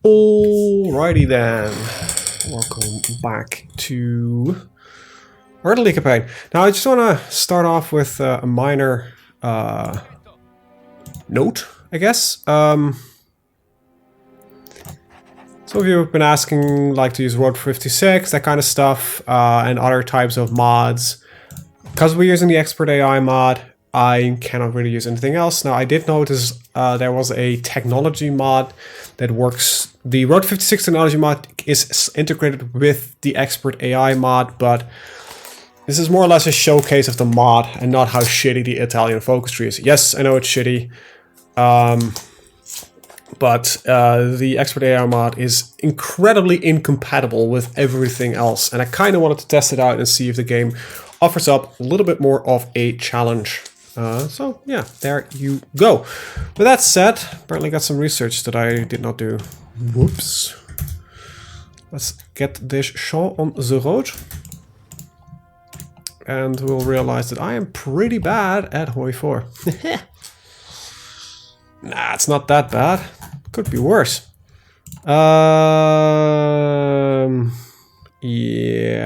Alrighty then, welcome back to Early Campaign. Now I just want to start off with a minor note, I guess. Some of you have been asking like to use Road 56, that kind of stuff, and other types of mods. Because we're using the Expert AI mod, I cannot really use anything else. Now I did notice there was a technology mod that works. The Road 56 technology mod is integrated with the Expert AI mod, but this is more or less a showcase of the mod and not how shitty the Italian focus tree is. Yes, I know it's shitty, but the Expert AI mod is incredibly incompatible with everything else, and I kind of wanted to test it out and see if the game offers up a little bit more of a challenge. So yeah, there you go. With that said, apparently got some research that I did not do. Whoops. Let's get this show on the road. And we'll realize that I am pretty bad at HoI4. Nah, it's not that bad. Could be worse. Yeah,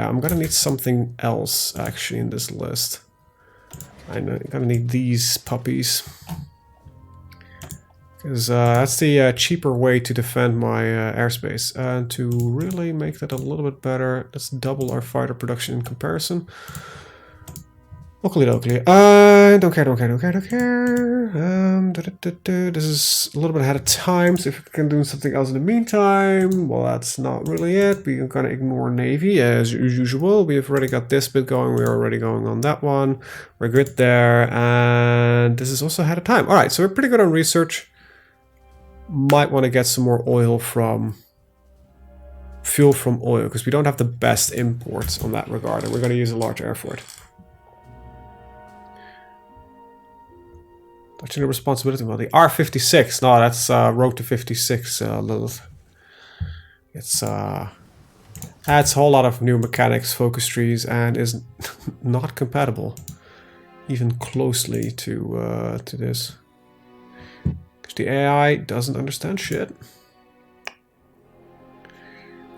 I'm gonna need something else actually in this list. I'm gonna need these puppies. Because that's the cheaper way to defend my airspace. And to really make that a little bit better, let's double our fighter production in comparison. Oakley dokley. Don't care. This is a little bit ahead of time, so if we can do something else in the meantime, well, that's not really it. We're gonna ignore Navy as usual. We've already got this bit going. We're already going on that one. We're good there, and this is also ahead of time. All right, so we're pretty good on research. Might want to get some more oil from fuel from oil because we don't have the best imports on that regard, and we're going to use a large air fort. Touching the responsibility model. The R56. No, that's Road to 56, Lilith. It's adds a whole lot of new mechanics, focus trees, and is not compatible even closely to this. Because the AI doesn't understand shit.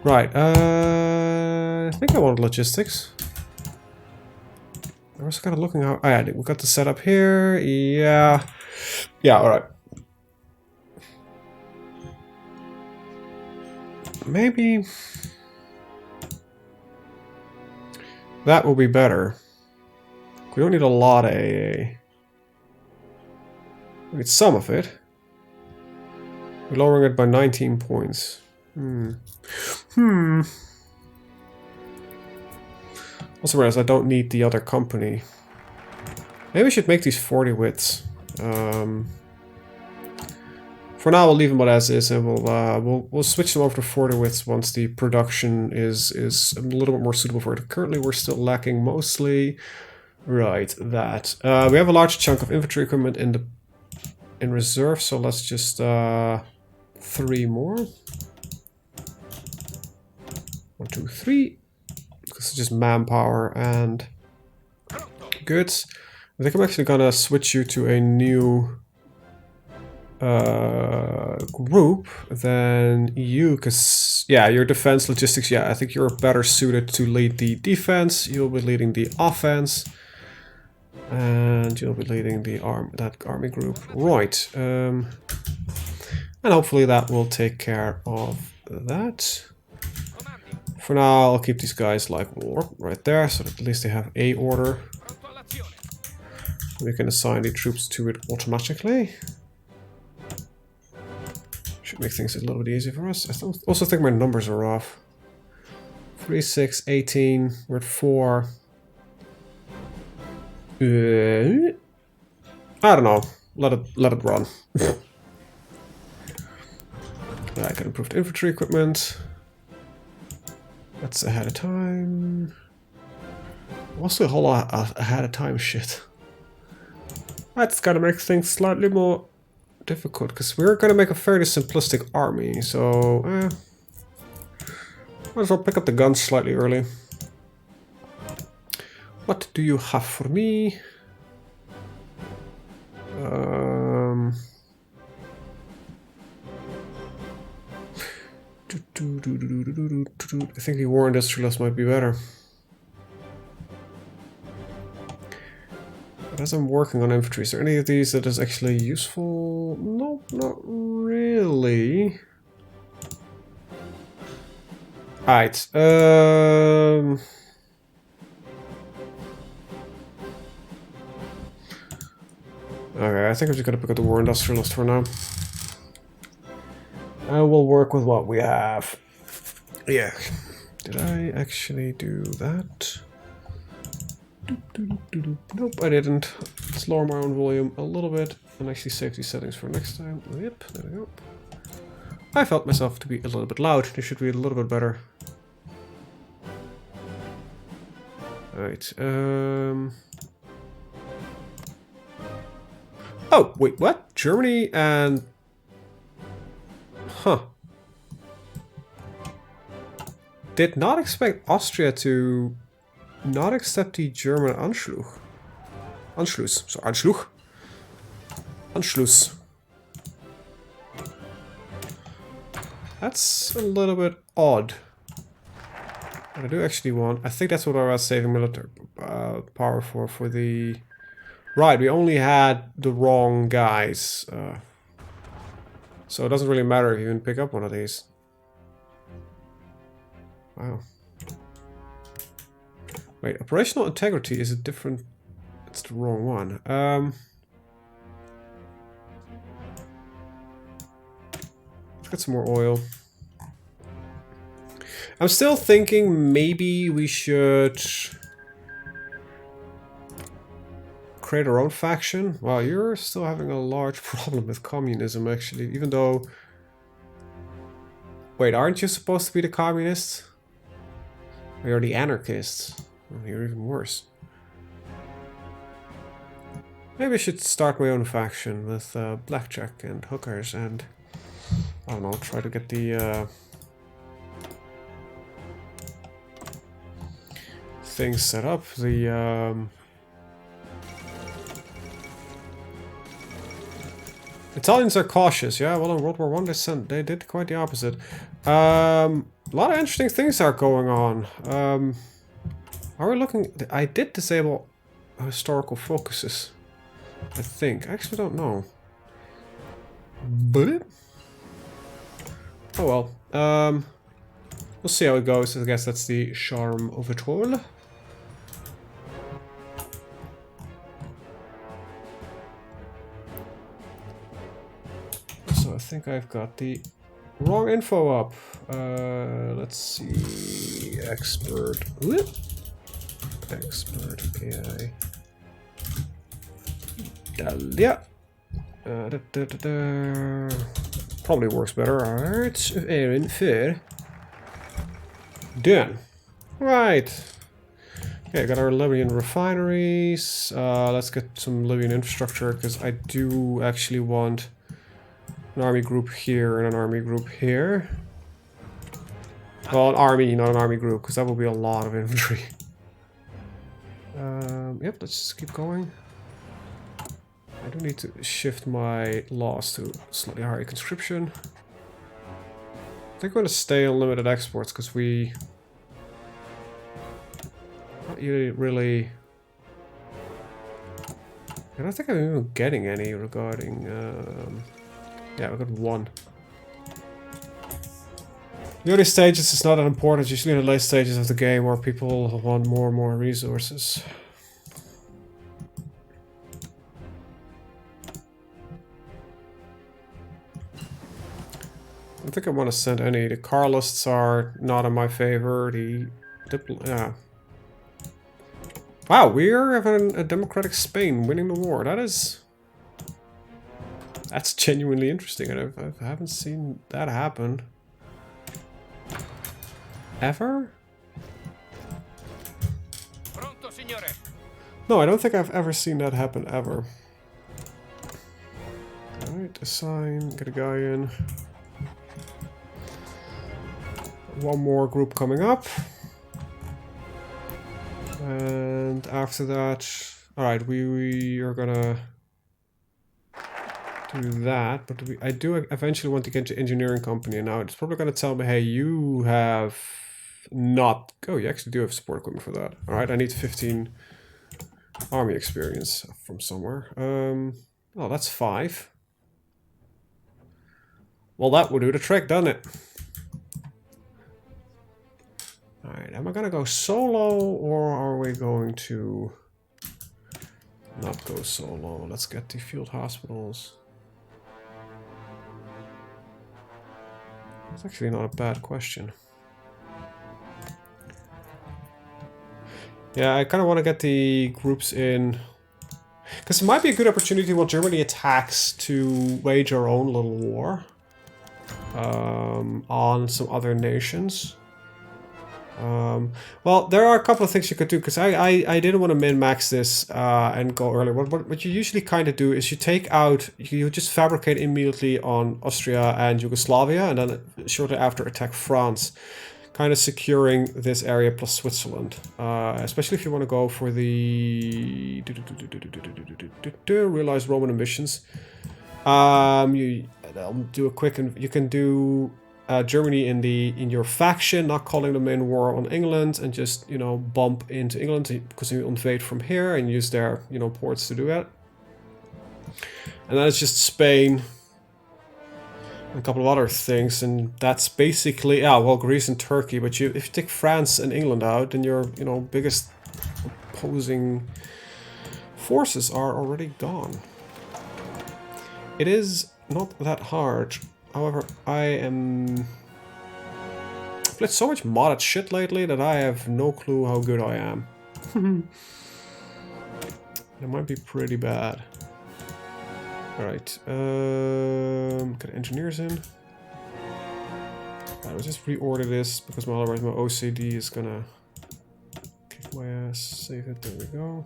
Right, I think I want logistics. I was kind of looking how... Oh yeah, we got the setup here. Yeah. Yeah, alright. Maybe... that will be better. We don't need a lot of AA. We need some of it. We're lowering it by 19 points. Also realize I don't need the other company. Maybe we should make these 40 widths. For now, we'll leave them as is, and we'll switch them over to 40 widths once the production is a little bit more suitable for it. Currently, we're still lacking mostly. Right, that we have a large chunk of infantry equipment in reserve, so let's just 3 more. 1, 2, 3. This is just manpower and goods. I think I'm actually gonna switch you to a new group than you, because yeah, your defense logistics, yeah, I think you're better suited to lead the defense. You'll be leading the offense, and you'll be leading the army group, right? And hopefully that will take care of that. For now, I'll keep these guys like right there, so that at least they have a order. We can assign the troops to it automatically. Should make things a little bit easier for us. I also think my numbers are off. 3, 6, 18. We're at 4. I don't know. Let it run. I can improve the infantry equipment. That's ahead of time. Also a whole lot ahead of time shit. That's gonna make things slightly more difficult, because we're gonna make a fairly simplistic army, so might as well pick up the guns slightly early. What do you have for me? I think the war industrialist might be better. But as I'm working on infantry, is there any of these that is actually useful? Nope, not really. Alright, okay, I think I'm just gonna pick up the war industrialist for now. And we'll work with what we have. Yeah. Did I actually do that? Nope, I didn't. Let's lower my own volume a little bit and actually save these settings for next time. Yep, there we go. I felt myself to be a little bit loud. This should be a little bit better. Alright, oh, wait, what? Germany and... Huh. Did not expect Austria to not accept the German Anschluss. Anschluss. So, Anschluss. Anschluss. That's a little bit odd. What I do actually want... I think that's what I was saving military power for the... Right, we only had the wrong guys. So it doesn't really matter if you can pick up one of these. Wow. Wait, operational integrity is a different... It's the wrong one. Let's get some more oil. I'm still thinking maybe we should create our own faction. Wow, you're still having a large problem with communism, actually, even though... Wait, aren't you supposed to be the communists? You're the anarchists. Oh, you're even worse. Maybe I should start my own faction with blackjack and hookers and... I don't know, try to get the... things set up. The Italians are cautious, yeah. Well, in World War I they did quite the opposite. A lot of interesting things are going on. Are we looking? I did disable historical focuses, I think. I actually don't know. But oh well. We'll see how it goes. I guess that's the charm of it all. So I think I've got the wrong info up. Let's see. Expert. Whoop. Expert AI. Yeah. Probably works better. Alright. Aaron, fair. Done. Right. Okay, got our Libyan refineries. Let's get some Libyan infrastructure because I do actually want an army group here and an army group here. Well, an army, not an army group, because that will be a lot of infantry. Yep, let's just keep going. I do need to shift my laws to slightly higher conscription. I think we're going to stay on limited exports because we... Not really... I don't think I'm even getting any regarding... yeah, we got one. The early stages is not that important, usually in the late stages of the game where people want more and more resources. I don't think I want to send any. The Carlists are not in my favor. Yeah. Wow, we're having a democratic Spain winning the war. That's genuinely interesting. I haven't seen that happen. Ever? No, I don't think I've ever seen that happen ever. Alright, assign, get a guy in. One more group coming up. And after that... Alright, we are gonna do that, but I do eventually want to get to engineering company. Now it's probably going to tell me, hey, you have not... Oh, you actually do have support equipment for that. All right, I need 15 army experience from somewhere. Oh, that's 5. Well, that would do the trick, doesn't it? All right, am I going to go solo, or are we going to not go solo? Let's get the field hospitals. It's actually not a bad question. Yeah, I kind of want to get the groups in, because it might be a good opportunity while Germany attacks to wage our own little war on some other nations. Well, there are a couple of things you could do, because I didn't want to min-max this and go earlier. What you usually kind of do is you take out, you just fabricate immediately on Austria and Yugoslavia, and then shortly after attack France, kind of securing this area plus Switzerland. Especially if you want to go for the realized Roman ambitions. I'll do a quick, and you can do Germany in your faction, not calling them in war on England, and just, you know, bump into England because you invade from here and use their, you know, ports to do that. And then it's just Spain and a couple of other things, and that's basically, yeah, well, Greece and Turkey. But if you take France and England out, then your, you know, biggest opposing forces are already gone. It is not that hard. However, I've played so much modded shit lately that I have no clue how good I am. It might be pretty bad. Alright, get engineers in. I'll just reorder this because otherwise my OCD is gonna kick my ass. Save it, there we go.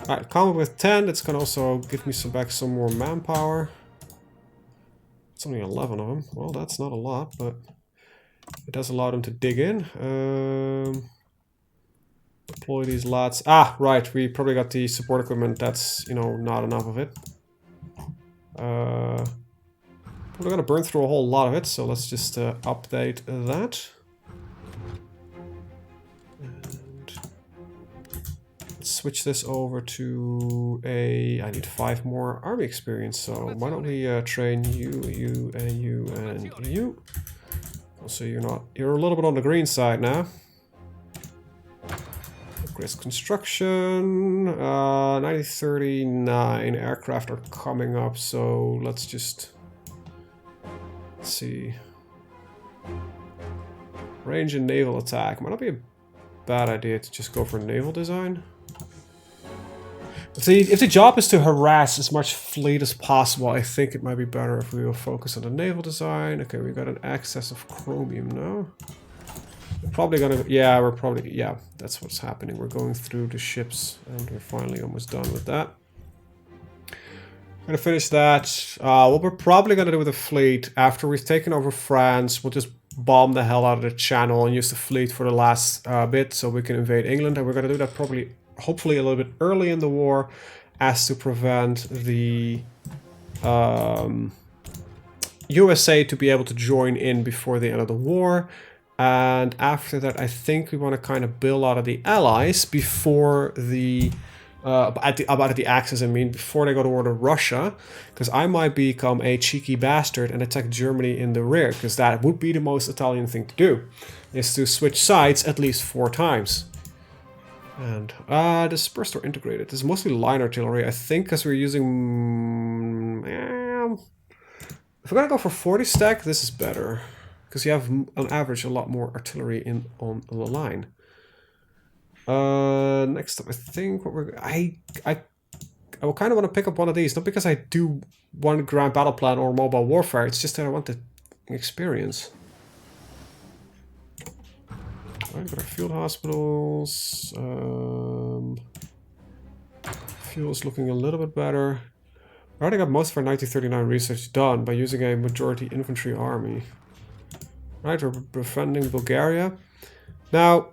Alright, combat with 10, that's gonna also give me some more manpower. It's only 11 of them. Well, that's not a lot, but it does allow them to dig in. Deploy these lads. Ah, right, we probably got the support equipment. That's, you know, not enough of it. We're gonna burn through a whole lot of it, so let's just update that. And let's switch this over to a... I need 5 more army experience, so why don't we train you, you, and you, and you. Also, you're a little bit on the green side now. Upgrades construction, 9039 aircraft are coming up, so let's just see. Range and naval attack. Might not be a bad idea to just go for naval design. If the job is to harass as much fleet as possible, I think it might be better if we will focus on the naval design. Okay, we got an excess of chromium now. We're probably gonna... Yeah, we're probably... Yeah, that's what's happening. We're going through the ships, and we're finally almost done with that. Gonna finish that. What we're probably gonna do with the fleet, after we've taken over France, we'll just bomb the hell out of the channel and use the fleet for the last bit so we can invade England. And we're gonna do that probably, hopefully a little bit early in the war, as to prevent the USA to be able to join in before the end of the war. And after that, I think we want to kind of build out of the allies before the about the Axis, I mean, before they go to war to Russia, because I might become a cheeky bastard and attack Germany in the rear, because that would be the most Italian thing to do, is to switch sides at least 4 times. And the dispersed or integrated. This is mostly line artillery, I think, because we're using... if we're gonna go for 40 stack, this is better, because you have on average a lot more artillery on the line. Next up, I think what we're... I will kind of want to pick up one of these, not because I do want ground battle plan or mobile warfare, it's just that I want the experience. Alright, got our field hospitals. Fuel's looking a little bit better. I already got most of our 1939 research done by using a majority infantry army. Right, we're befriending Bulgaria. Now,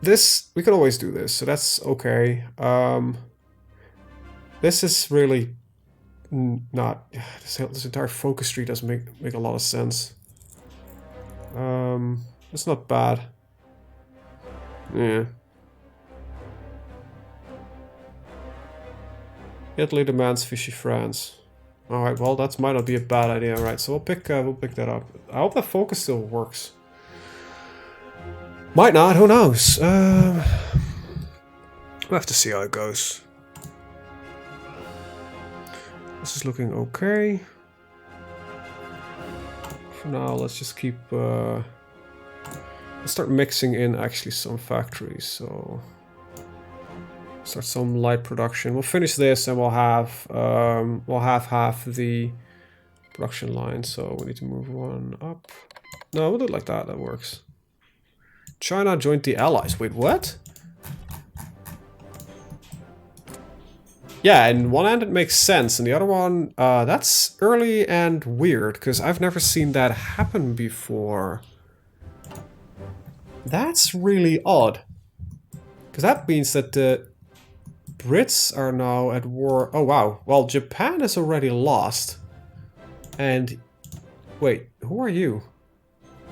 this, we can always do this, so that's okay. This is really not... This entire focus tree doesn't make a lot of sense. It's not bad. Yeah. Italy demands fishy France. Alright, well that might not be a bad idea, right? So we'll pick that up. I hope that focus still works. Might not, who knows? We'll have to see how it goes. This is looking okay. For now, let's just keep... let's start mixing in actually some factories, so... Start some light production. We'll finish this and we'll have half the production line, so we need to move one up. No, we'll do it like that, that works. China joined the Allies. Wait, what? Yeah, in one hand it makes sense, and the other one, that's early and weird, because I've never seen that happen before. That's really odd. Because that means that the Brits are now at war. Oh, wow. Well, Japan is already lost. And... Wait, who are you?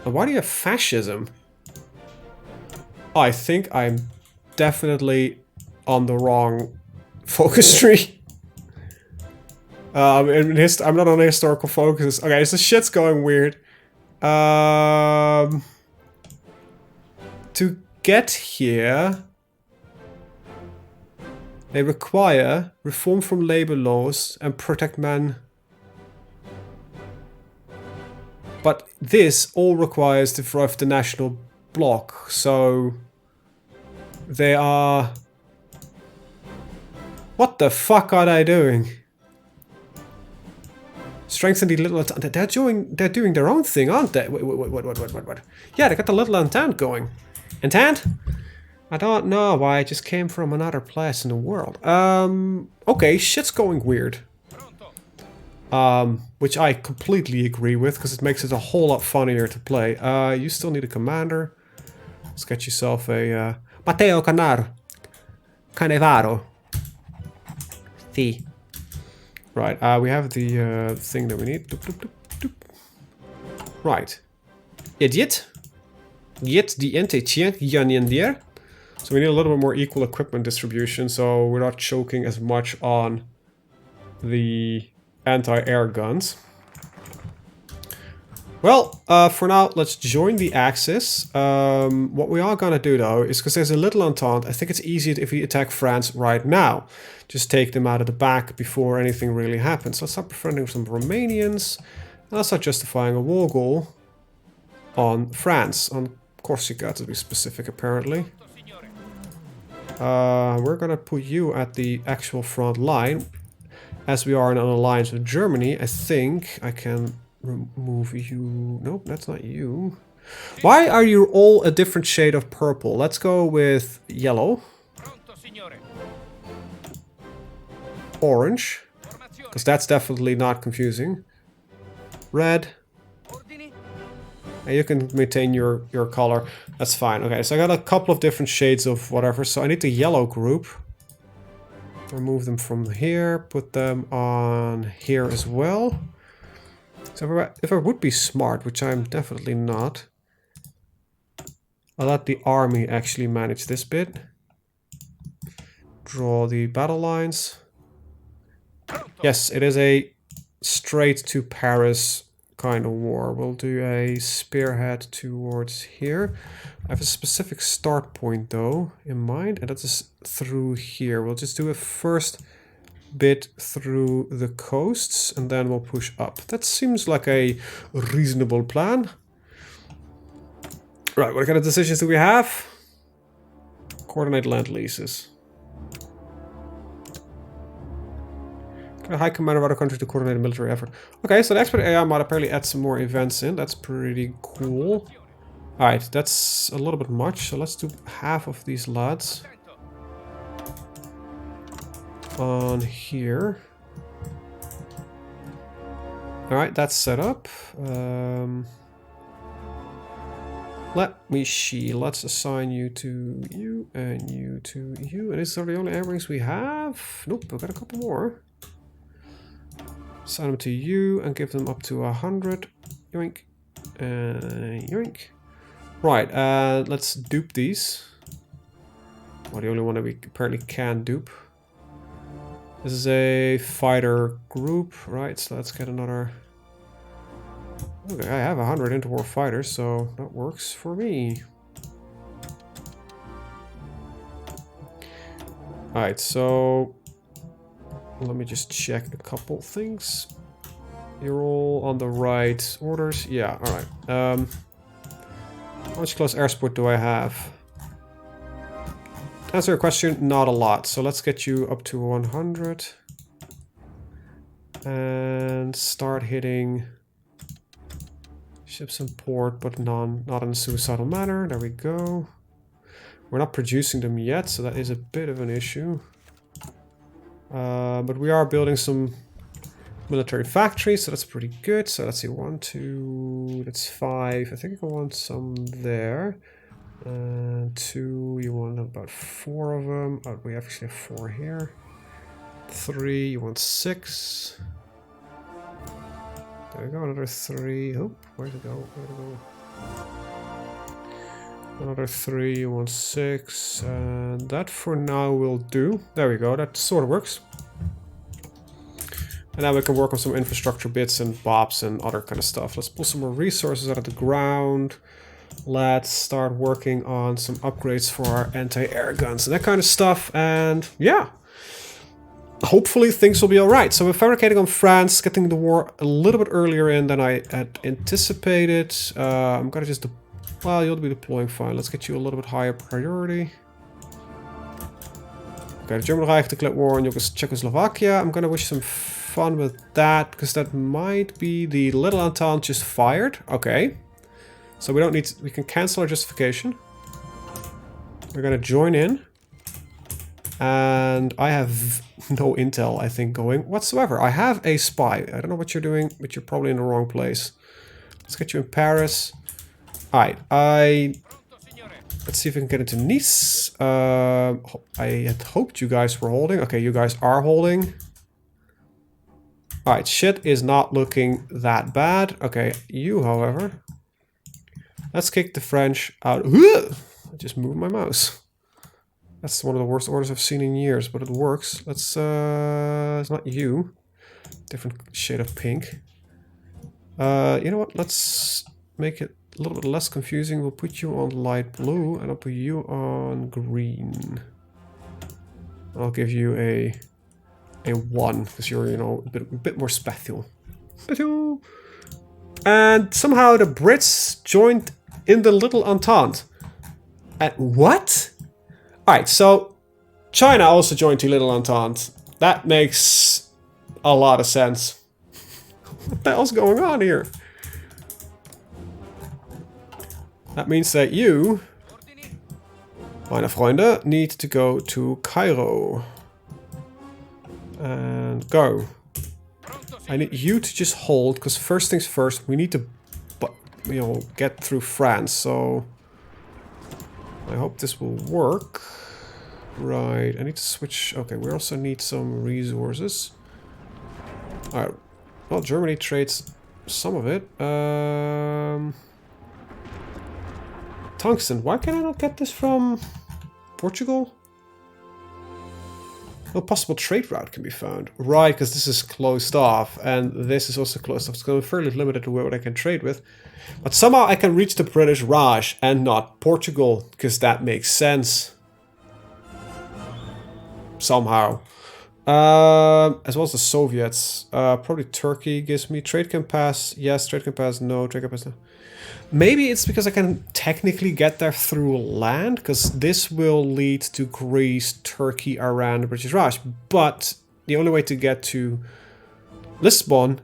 And why do you have fascism? Oh, I think I'm definitely on the wrong focus tree. I'm not on a historical focus. Okay, so shit's going weird. To get here, they require reform from labor laws and protect men. But this all requires to thrive the national bloc, so they are... What the fuck are they doing? Strengthen the little... They're doing their own thing, aren't they? Wait, what? Yeah, they got the little entente going. Entente? I don't know why I just came from another place in the world. Okay, shit's going weird. Which I completely agree with, because it makes it a whole lot funnier to play. You still need a commander. Let's get yourself a... Matteo Canevaro. Right, we have the thing that we need. Doop, doop, doop, doop. Right. Idiot. Get the NT there. So we need a little bit more equal equipment distribution, so we're not choking as much on the anti-air guns. Well, for now, let's join the Axis. What we are gonna do, though, is because there's a little entente, I think it's easier if we attack France right now. Just take them out of the back before anything really happens. Let's start befriending some Romanians. And let's start justifying a war goal on France, on Corsica to be specific, apparently. We're gonna put you at the actual front line. As we are in an alliance with Germany, I think I can remove you. Nope, that's not you. Why are you all a different shade of purple? Let's go with yellow. Orange, because that's definitely not confusing. Red. And you can maintain your color. That's fine. Okay, so I got a couple of different shades of whatever. So I need the yellow group. Remove them from here. Put them on here as well. So if I would be smart, which I'm definitely not, I'll let the army actually manage this bit. Draw the battle lines. Yes, it is a straight to Paris kind of war. We'll do a spearhead towards here. I have a specific start point though in mind, and that is through here. We'll just do a first bit through the coasts and then we'll push up. That seems like a reasonable plan. Right, what kind of decisions do we have? Coordinate land leases. A high command of other countries to coordinate a military effort. Okay, so the expert AI mod apparently adds some more events in. That's pretty cool. Alright, that's a little bit much. So let's do half of these lads on here. Alright, that's set up. Let me see. Let's assign you to you and you to you. And these are the only air wings we have? Nope, we've got a couple more. Assign them to you and give them up to 100. Yoink. Yoink. Right, let's dupe these. Well, the only one that we apparently can dupe. This is a fighter group, right? So let's get another... Okay, I have 100 interwar fighters, so that works for me. Alright, so... Let me just check a couple things. You're all on the right orders. Yeah, alright. How much close air support do I have? To answer your question, not a lot. So let's get you up to 100. And start hitting ships in port, but not in a suicidal manner. There we go. We're not producing them yet, so that is a bit of an issue. But we are building some military factories, so that's pretty good. So let's see, 1, 2, that's 5. I think I want some there. 2, you want about 4 of them. Oh, we actually have 4 here. 3, you want 6. There we go, another 3. Oh, where'd it go? Where'd it go? Another 3, you want 6. And that for now will do. There we go, that sort of works. And now we can work on some infrastructure bits and bobs and other kind of stuff. Let's pull some more resources out of the ground. Let's start working on some upgrades for our anti-air guns and that kind of stuff. And yeah, hopefully things will be all right. So we're fabricating on France, getting the war a little bit earlier in than I had anticipated. I'm gonna just, well, you'll be deploying fine. Let's get you a little bit higher priority. Okay, the German Reich declared war on Czechoslovakia. I'm gonna wish some fun with that, because that might be the Little Entente just fired. Okay. So we don't need to, we can cancel our justification. We're gonna join in. And I have no intel, I think, going whatsoever. I have a spy. I don't know what you're doing, but you're probably in the wrong place. Let's get you in Paris. Alright, let's see if we can get into Nice. I had hoped you guys were holding. Okay, you guys are holding. Alright, shit is not looking that bad. Okay, you, however. Let's kick the French out. I just moved my mouse. That's one of the worst orders I've seen in years, but it works. Let's, it's not you. Different shade of pink. You know what? Let's make it a little bit less confusing. We'll put you on light blue, and I'll put you on green. I'll give you a 1, because you're, you know, a bit more special. And somehow the Brits joined in the Little Entente. And what? Alright, so China also joined the Little Entente. That makes a lot of sense. What the hell's going on here? That means that you, meine Freunde, need to go to Cairo. And go. I need you to just hold, because first things first, we need to, you know, get through France. So I hope this will work. Right, I need to switch. Okay, we also need some resources. Alright, well, Germany trades some of it. Tungsten, why can I not get this from Portugal? No possible trade route can be found. Right, because this is closed off, and this is also closed off. It's going to be fairly limited to what I can trade with. But somehow I can reach the British Raj and not Portugal, because that makes sense. Somehow. As well as the Soviets. Probably Turkey gives me trade can pass. Yes, trade can pass. No, trade can pass. No. Maybe it's because I can technically get there through land, because this will lead to Greece, Turkey, Iran, the British Raj. But the only way to get to Lisbon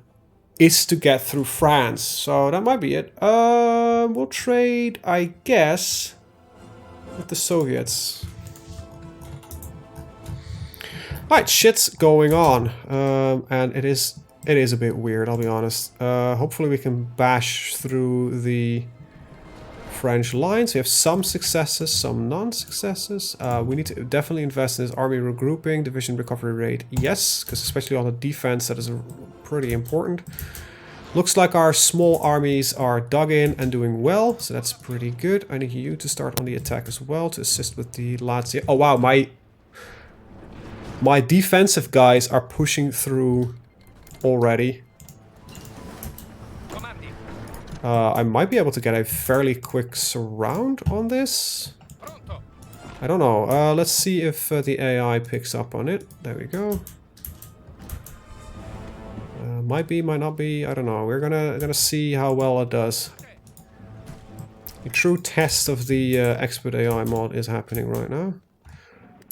is to get through France. So that might be it. We'll trade, I guess, with the Soviets. Alright, shit's going on. And it is a bit weird, I'll be honest. Hopefully we can bash through the French lines. We have some successes, some non-successes. We need to definitely invest in this army regrouping, division recovery rate. Yes, because especially on the defense, that is pretty important. Looks like our small armies are dug in and doing well, so that's pretty good. I need you to start on the attack as well to assist with the Lazio. Oh wow, my defensive guys are pushing through already. I might be able to get a fairly quick surround on this. I don't know. Let's see if the AI picks up on it. There we go. Might be, might not be. I don't know. We're gonna see how well it does. A true test of the expert AI mod is happening right now.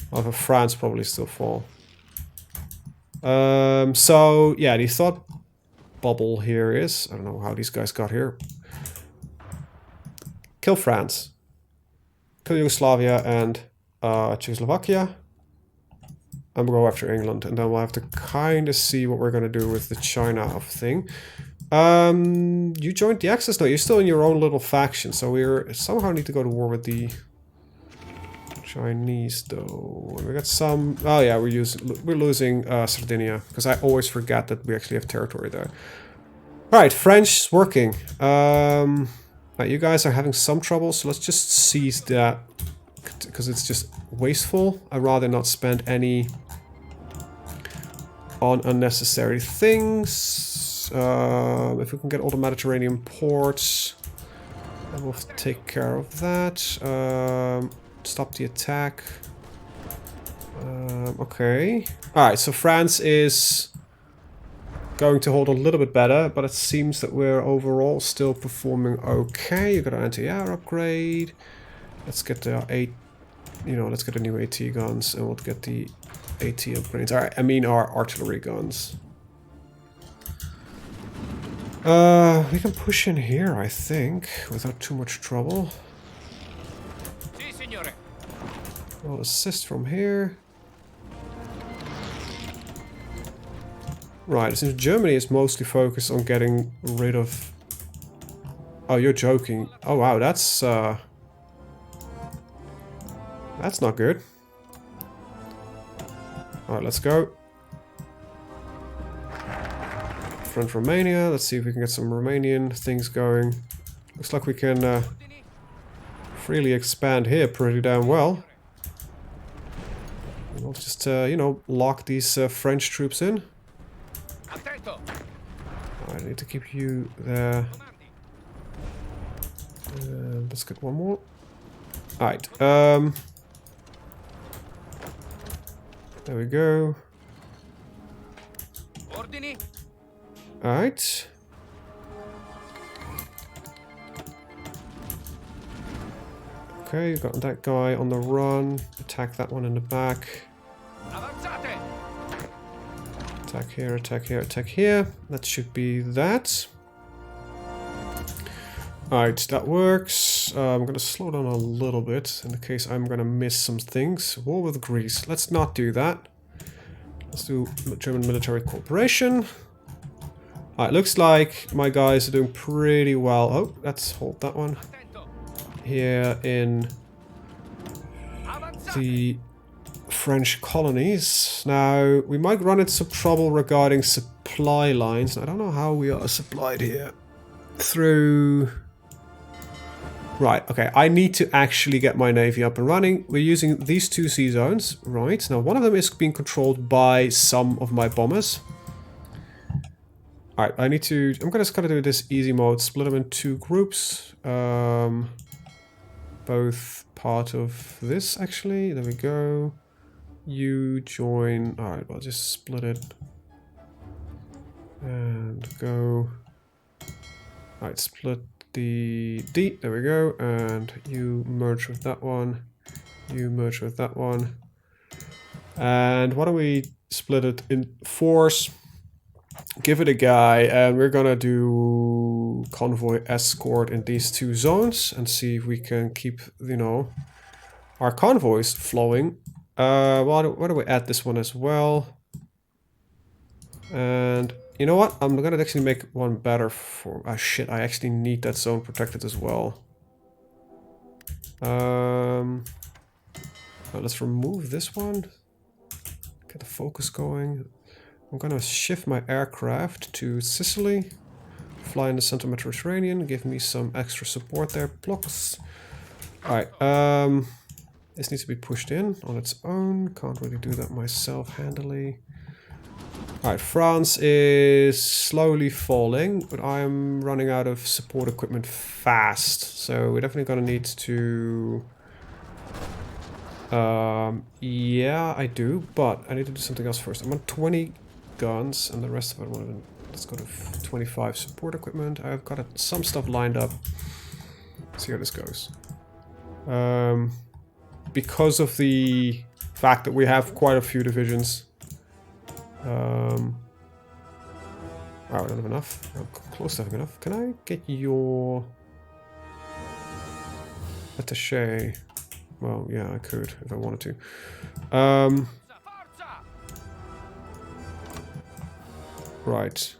However, France probably still fall. So yeah, the thought bubble here is, I don't know how these guys got here. Kill France. Kill Yugoslavia and Czechoslovakia. And we'll go after England, and then we'll have to kind of see what we're going to do with the China thing. You joined the Axis? No, you're still in your own little faction, so we're somehow need to go to war with the Chinese, though. We got some... Oh yeah, we're losing Sardinia, because I always forget that we actually have territory there. Alright, French is working. You guys are having some trouble, so let's just seize that, because it's just wasteful. I'd rather not spend any on unnecessary things. If we can get all the Mediterranean ports, then we'll take care of that. Stop the attack. Okay. Alright, so France is going to hold a little bit better, but it seems that we're overall still performing okay. You got an anti-air upgrade. Let's get the let's get the new AT guns, and we'll get the AT upgrades. Alright, I mean our artillery guns. We can push in here, I think, without too much trouble. We'll assist from here. Right, since Germany is mostly focused on getting rid of... Oh, you're joking. Oh wow, that's not good. Alright, let's go. Front Romania, let's see if we can get some Romanian things going. Looks like we can freely expand here pretty damn well. And we'll just, lock these French troops in. I need to keep you there. Let's get one more. Alright, there we go. Alright. Okay, got that guy on the run. Attack that one in the back. Attack here, attack here, attack here. That should be that. Alright, that works. I'm gonna slow down a little bit in the case I'm gonna miss some things. War with Greece. Let's not do that. Let's do German military cooperation. Alright, looks like my guys are doing pretty well. Oh, let's hold that one. Here in the French colonies. Now, we might run into some trouble regarding supply lines. I don't know how we are supplied here. Through... Right, okay, I need to actually get my navy up and running. We're using these two sea zones. Right, now one of them is being controlled by some of my bombers. Alright, I'm just gonna do this easy mode, split them in two groups. Both part of this, actually. There we go. You join... Alright, I'll just split it. And go... Alright, split the D. There we go. And you merge with that one. You merge with that one. And why don't we split it in fours? Give it a guy, and we're gonna do convoy escort in these two zones and see if we can keep, our convoys flowing. Why don't we add this one as well? And you know what? I'm gonna actually make one better for... Ah, shit, I actually need that zone protected as well. Well, let's remove this one. Get the focus going. I'm gonna shift my aircraft to Sicily. Fly in the center Mediterranean. Give me some extra support there. Blocks. Alright, this needs to be pushed in on its own. Can't really do that myself handily. Alright, France is slowly falling, but I'm running out of support equipment fast. So we're definitely gonna need to... yeah, I do, but I need to do something else first. I'm on 20 guns, and the rest of it, let's go to 25 support equipment. I've got some stuff lined up. Let's see how this goes. Because of the fact that we have quite a few divisions. Oh, I don't have enough. I'm close to having enough. Can I get your attaché? Well, yeah, I could if I wanted to. Right.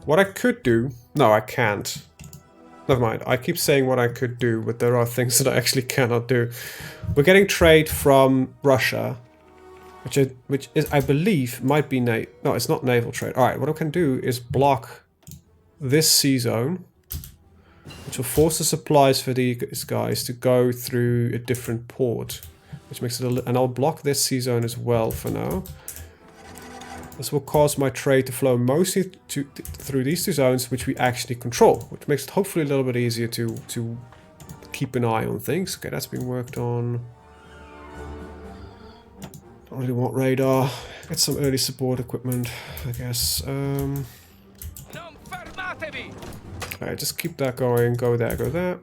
What I could do... No, I can't. Never mind. I keep saying what I could do, but there are things that I actually cannot do. We're getting trade from Russia, which is, I believe, might be no, it's not naval trade. All right, what I can do is block this sea zone, which will force the supplies for these guys to go through a different port, which makes it and I'll block this sea zone as well for now. This will cause my trade to flow mostly through these two zones, which we actually control, which makes it hopefully a little bit easier to keep an eye on things. Okay, that's being worked on. Don't really want radar. Get some early support equipment, I guess. Alright, just keep that going. Go there, go there.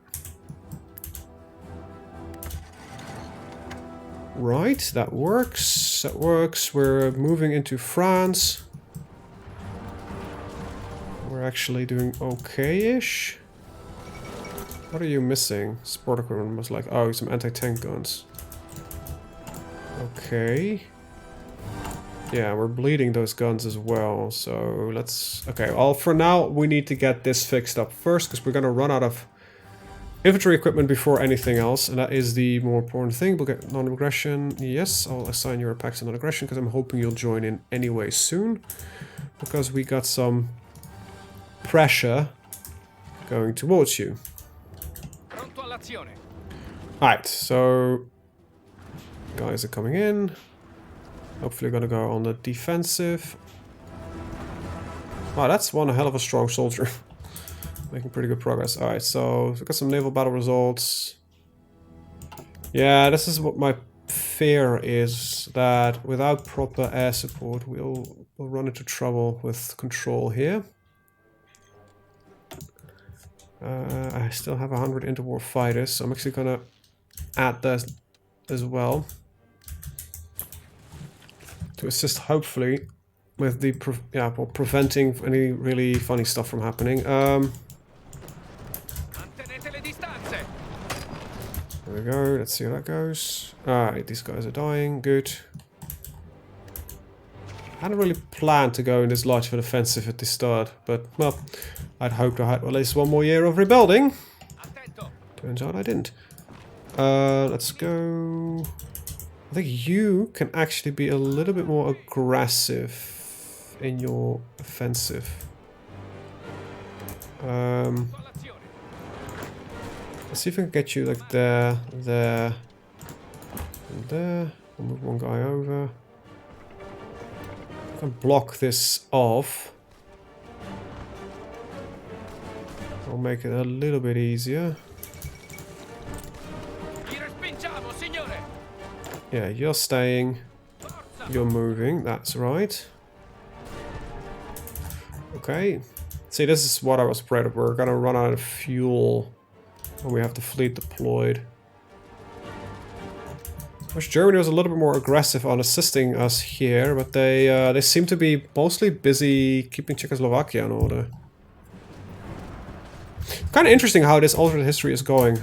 Right, that works. That works. We're moving into France. We're actually doing okay-ish. What are you missing? Sport equipment was like, oh, some anti-tank guns. Okay. Yeah, we're bleeding those guns as well, so let's... Okay, well, for now, we need to get this fixed up first, because we're going to run out of infantry equipment before anything else, and that is the more important thing. We'll get non-aggression. Yes, I'll assign you a pact of non-aggression, because I'm hoping you'll join in anyway soon, because we got some pressure going towards you. Alright, so guys are coming in. Hopefully gonna go on the defensive. Wow, that's one hell of a strong soldier. Making pretty good progress. Alright, so we've got some naval battle results. Yeah, this is what my fear is, that without proper air support we'll run into trouble with control here. I still have 100 interwar fighters, so I'm actually gonna add that as well to assist, hopefully, with the preventing any really funny stuff from happening. There we go. Let's see how that goes. Alright, these guys are dying. Good. I hadn't really planned to go in this large of an offensive at the start, but, well, I'd hoped I had at least one more year of rebuilding. Turns out I didn't. Let's go... I think you can actually be a little bit more aggressive in your offensive. Let's see if I can get you like there, there, and there. I'll move one guy over. I can block this off. I'll make it a little bit easier. Yeah, you're staying. You're moving. That's right. Okay. See, this is what I was afraid of. We're gonna run out of fuel when we have the fleet deployed. Which Germany was a little bit more aggressive on assisting us here, but they seem to be mostly busy keeping Czechoslovakia in order. Kind of interesting how this alternate history is going.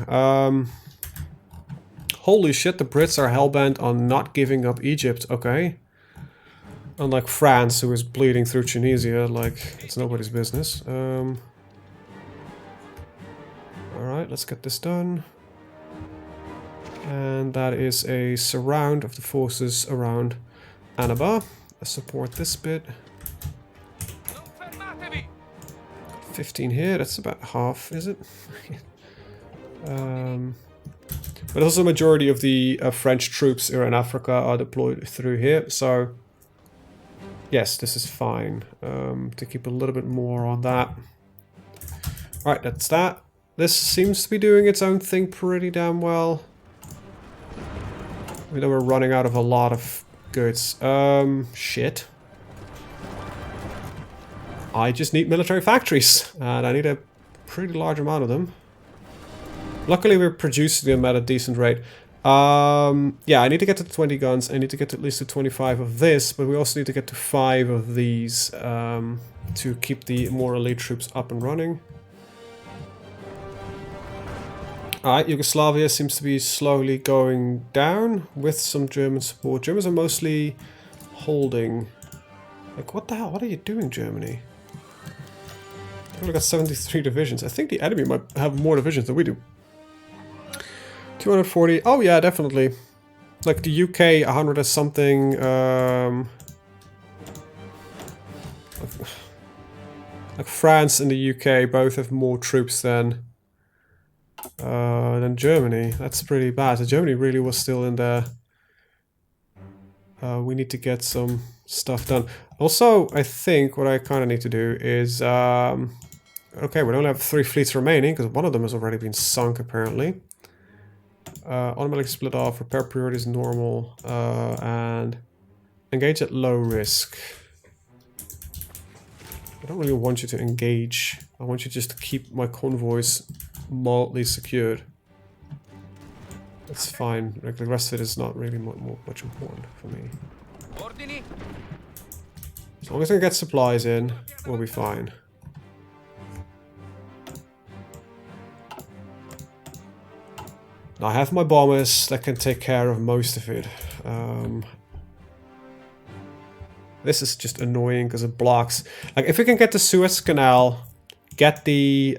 Holy shit, the Brits are hellbent on not giving up Egypt. Okay. Unlike France, who is bleeding through Tunisia like it's nobody's business. Alright, let's get this done. And that is a surround of the forces around Annaba. Let's support this bit. 15 here, that's about half, is it? But also the majority of the French troops here in Africa are deployed through here, so yes, this is fine. To keep a little bit more on that. Alright, that's that. This seems to be doing its own thing pretty damn well. We know we're running out of a lot of goods. Shit. I just need military factories, and I need a pretty large amount of them. Luckily, we're producing them at a decent rate. Yeah, I need to get to 20 guns. I need to get to at least to 25 of this, but we also need to get to 5 of these to keep the more elite troops up and running. Alright, Yugoslavia seems to be slowly going down with some German support. Germans are mostly holding. Like, what the hell? What are you doing, Germany? We've only got 73 divisions. I think the enemy might have more divisions than we do. 240. Oh yeah, definitely. Like the UK, 100 or something. Like France and the UK both have more troops than Germany. That's pretty bad. So Germany really was still in there. We need to get some stuff done. Also, I think what I kind of need to do is... okay, we only have 3 fleets remaining, because one of them has already been sunk, apparently. Automatically split off, repair priorities normal, and engage at low risk. I don't really want you to engage. I want you just to keep my convoys mildly secured. That's fine. Like, the rest of it is not really much important for me. As long as I can get supplies in, we'll be fine. Now I have my bombers that can take care of most of it. This is just annoying because it blocks. Like, if we can get the Suez Canal, get the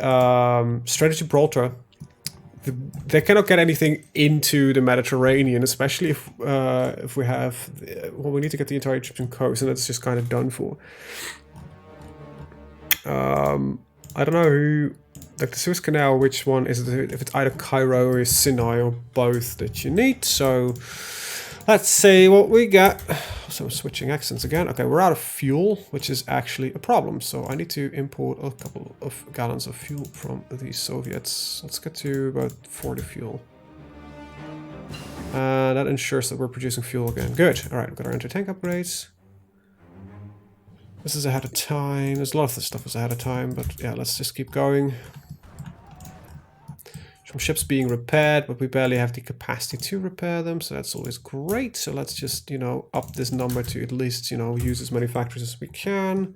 Strait of Gibraltar, they cannot get anything into the Mediterranean, especially if we have... well, we need to get the entire Egyptian coast, and that's just kind of done for. I don't know who... Like the Suez Canal, which one is it? If it's either Cairo or Sinai or both that you need. So let's see what we got. So I'm switching accents again. Okay, we're out of fuel, which is actually a problem. So I need to import a couple of gallons of fuel from the Soviets. Let's get to about 40 fuel. That ensures that we're producing fuel again. Good. All right, we've got our anti-tank upgrades. This is ahead of time. There's a lot of this stuff is ahead of time, but yeah, let's just keep going. Some ships being repaired, but we barely have the capacity to repair them, so that's always great. So let's just, you know, up this number to at least, you know, use as many factories as we can.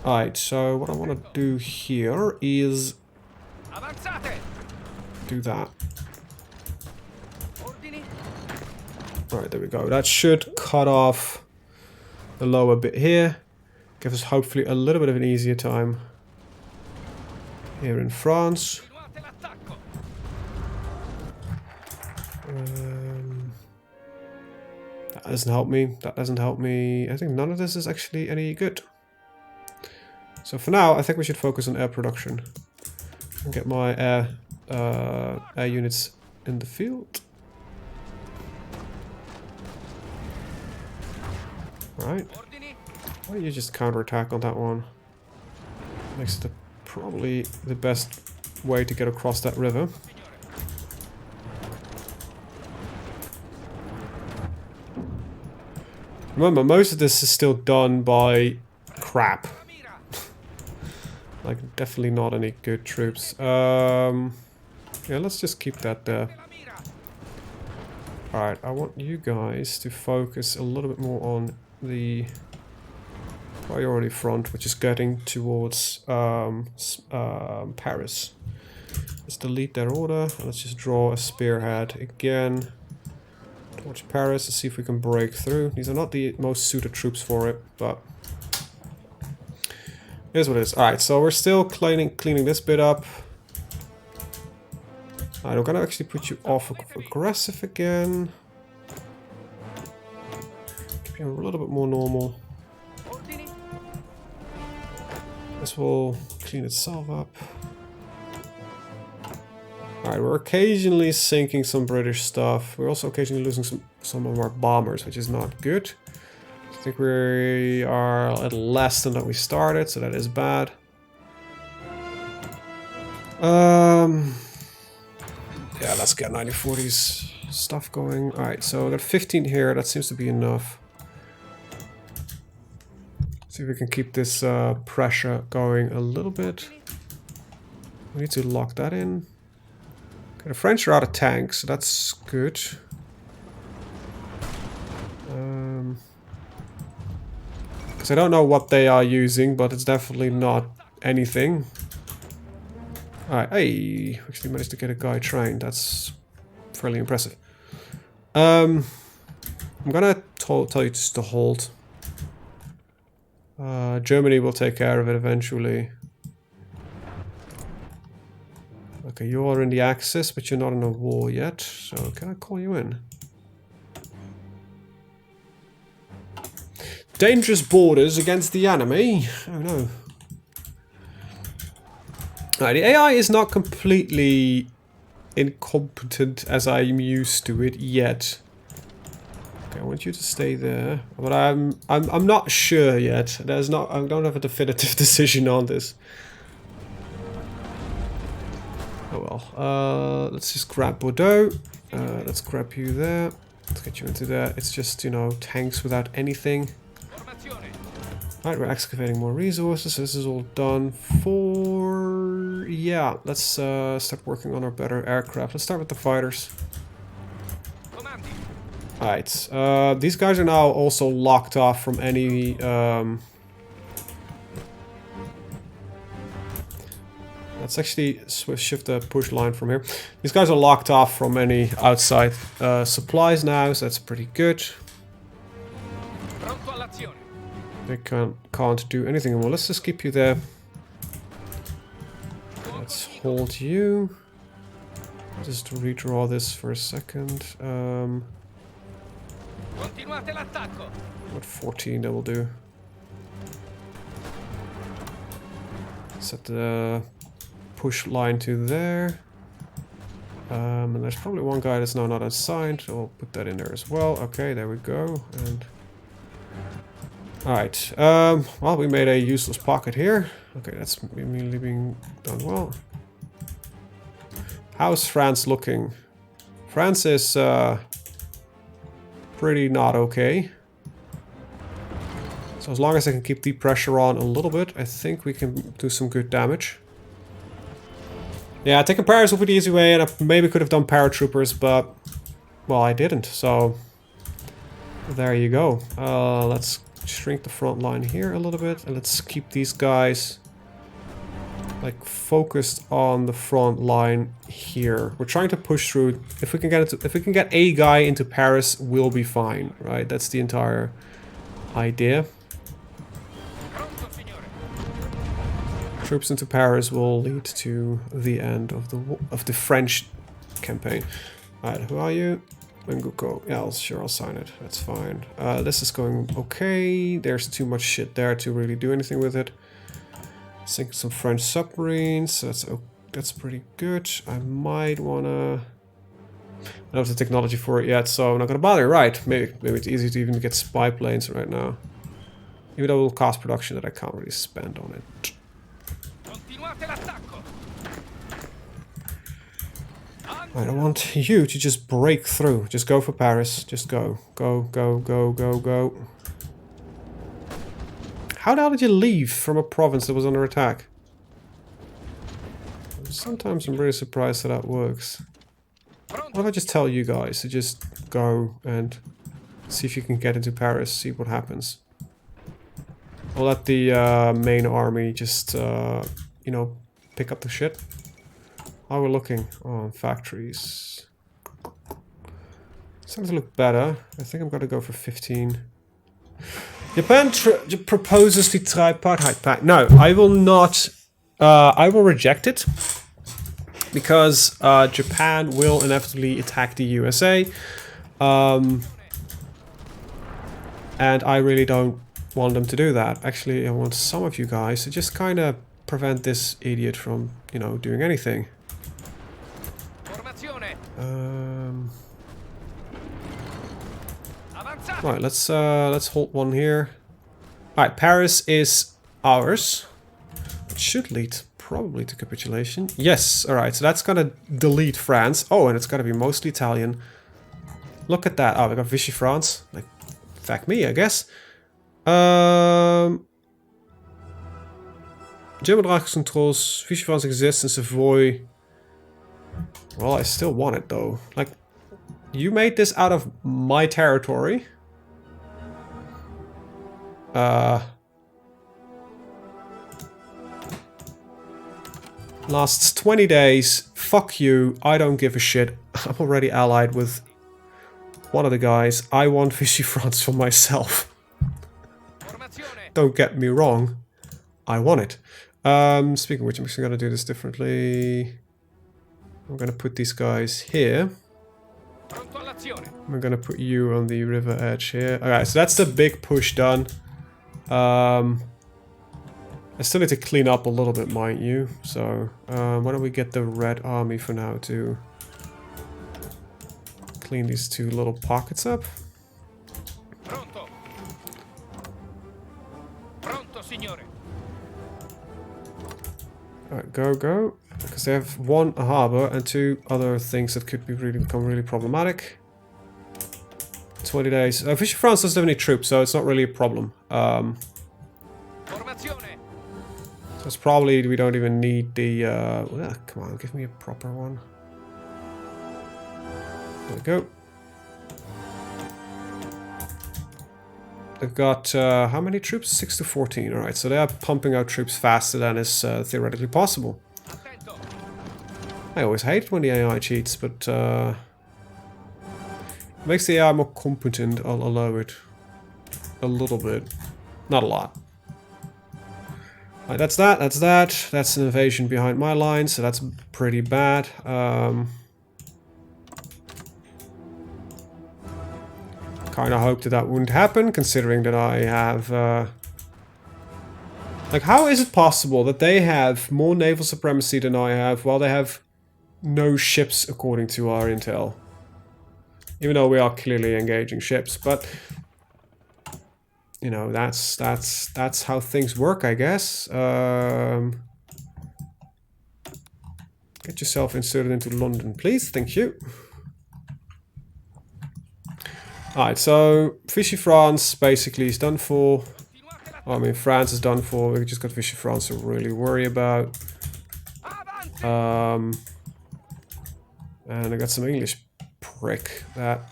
Alright, so what I want to do here is do that. Alright, there we go. That should cut off the lower bit here. Give us hopefully a little bit of an easier time here in France. That doesn't help me. That doesn't help me. I think none of this is actually any good. So for now, I think we should focus on air production. And get my air units in the field. Alright. Why don't you just counterattack on that one? Makes it probably the best way to get across that river. Remember, most of this is still done by crap. Like, definitely not any good troops. Yeah, let's just keep that there. Alright, I want you guys to focus a little bit more on the priority front, which is getting towards Paris. Let's delete their order. Let's just draw a spearhead again. Towards Paris to see if we can break through. These are not the most suited troops for it, but it is what it is. Alright, so we're still cleaning this bit up. Alright, I'm gonna actually put you off of aggressive again. Keep you a little bit more normal. This will clean itself up. Alright, we're occasionally sinking some British stuff. We're also occasionally losing some of our bombers, which is not good. I think we are at less than that we started, so that is bad. Yeah, let's get 1940s stuff going. Alright, so I got 15 here. That seems to be enough. See if we can keep this pressure going a little bit. We need to lock that in. Okay, the French are out of tanks, so that's good. Because I don't know what they are using, but it's definitely not anything. Alright, hey, actually managed to get a guy trained. That's fairly impressive. I'm gonna tell you just to hold. Germany will take care of it eventually. Okay, you are in the Axis, but you're not in a war yet. So can I call you in? Dangerous borders against the enemy. Oh no. Alright, the AI is not completely incompetent as I'm used to it yet. Okay, I want you to stay there, but I'm not sure yet. I don't have a definitive decision on this. Oh well. Let's just grab Bordeaux. Let's grab you there. Let's get you into there. It's just, you know, tanks without anything. Alright, we're excavating more resources. So this is all done for... Yeah, let's start working on our better aircraft. Let's start with the fighters. Alright, these guys are now also locked off from any... Let's actually shift the push line from here. These guys are locked off from any outside supplies now, so that's pretty good. They can't do anything anymore. Let's just keep you there. Let's hold you. Just to redraw this for a second. What 14 that will do. Set the push line to there. And there's probably one guy that's now not assigned. So I'll put that in there as well. Okay, there we go. And alright, well, we made a useless pocket here. Okay, that's immediately being done well. How's France looking? France is pretty not okay. So as long as I can keep the pressure on a little bit, I think we can do some good damage. Yeah, taking Paris would be the easy way, and I maybe could have done paratroopers, but, well, I didn't, so there you go. Let's shrink the front line here a little bit, and let's keep these guys like focused on the front line here. We're trying to push through. If we can get a guy into Paris, we'll be fine, right? That's the entire idea. Troops into Paris will lead to the end of the French campaign. Alright, who are you? Menguko. Yeah, I'll sign it. That's fine. This is going okay. There's too much shit there to really do anything with it. Sink some French submarines. That's pretty good. I might wanna... I don't have the technology for it yet, so I'm not gonna bother. Right, maybe it's easy to even get spy planes right now. Even though it will cost production that I can't really spend on it. I don't want you to just break through. Just go for Paris. Just go. Go, go, go, go, go. How the hell did you leave from a province that was under attack? Sometimes I'm really surprised that that works. What if I just tell you guys to just go and see if you can get into Paris, see what happens. I'll let the main army just, you know, pick up the shit. How we're looking on factories. Starting to look better. I think I'm gonna go for 15. Japan proposes the tripartite pact. No, I will not. I will reject it because Japan will inevitably attack the USA, and I really don't want them to do that. Actually, I want some of you guys to just kind of prevent this idiot from, you know, doing anything. Right, let's hold one here. Alright, Paris is ours. It should lead probably to capitulation. Yes, alright, so that's gonna delete France. Oh, and it's gonna be mostly Italian. Look at that. Oh, we got Vichy France. Like, fuck me, I guess. German Dragons controls Vichy France exists in Savoy. Well, I still want it though. Like, you made this out of my territory. Lasts 20 days. Fuck you. I don't give a shit. I'm already allied with one of the guys. I want Vichy France for myself. Don't get me wrong. I want it. Speaking of which, I'm actually gonna do this differently. I'm gonna put these guys here. I'm gonna put you on the river edge here. Alright, so that's the big push done. I still need to clean up a little bit, mind you. So, why don't we get the Red Army for now to clean these two little pockets up. Pronto. Pronto, signore. Alright, go. Because they have one, a harbor, and two other things that could become really problematic. 20 days. Vichy France doesn't have any troops, so it's not really a problem. So it's probably, we don't even need the... well, come on, give me a proper one. There we go. They've got, how many troops? 6 to 14, alright, so they are pumping out troops faster than is theoretically possible. I always hate when the AI cheats, but it makes the AI more competent, I'll allow it. A little bit. Not a lot. Right, that's that. That's an invasion behind my line, so that's pretty bad. Kind of hoped that wouldn't happen, considering that I have... like, how is it possible that they have more naval supremacy than I have, while they have no ships according to our intel? Even though we are clearly engaging ships, but... you know, that's how things work, I guess. Get yourself inserted into London, please. Thank you. Alright, so Vichy France basically is done for. I mean, France is done for. We just got Vichy France to really worry about. And I got some English prick that